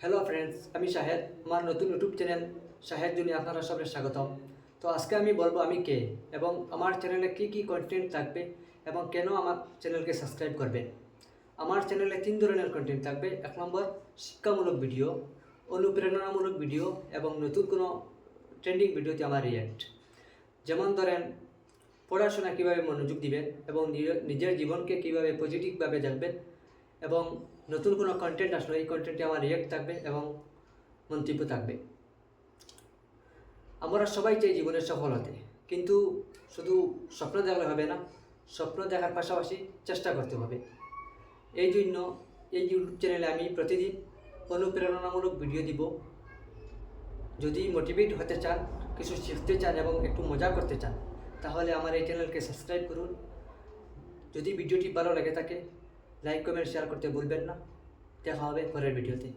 Hello friends, আমি শাহেদ। আমার নতুন ইউটিউব চ্যানেল শাহেদ জুনি আপনারা সবাই স্বাগতম। তো আজকে আমি বলবো আমি কে এবং আমার চ্যানেলে কি কি কন্টেন্ট থাকবে এবং কেন আমার চ্যানেলকে সাবস্ক্রাইব করবে। আমার চ্যানেলে 3 ধরনের কন্টেন্ট থাকবে। 1 নম্বর, শিক্ষামূলক ভিডিও, অনুপ্রেরণামূলক ভিডিও এবং নতুন কোনো ট্রেন্ডিং ভিডিওতে আমার রিয়্যাক্ট। যেমন ধরেন, পড়াশোনা কীভাবে মনোযোগ দিবেন এবং নিজের জীবনকে কীভাবে পজিটিভভাবে জানবেন এবং নতুন কোনো কন্টেন্ট আসলে এই কন্টেন্টে আমার রিয়্যাক্ট থাকবে এবং মন্তব্য থাকবে। আমরা সবাই চাই জীবনের সফল হতে, কিন্তু শুধু স্বপ্ন দেখলে হবে না, স্বপ্ন দেখার পাশাপাশি চেষ্টা করতে হবে। এই জন্য এই ইউটিউব চ্যানেলে আমি প্রতিদিন অনুপ্রেরণামূলক ভিডিও দিব। যদি মোটিভেট হতে চান, কিছু শিখতে চান এবং একটু মজা করতে চান, তাহলে আমার এই চ্যানেলকে সাবস্ক্রাইব করুন। যদি ভিডিওটি ভালো লেগে থাকে, লাইক কমেন্ট শেয়ার করতে ভুলবেন না। দেখা হবে পরের ভিডিওতে।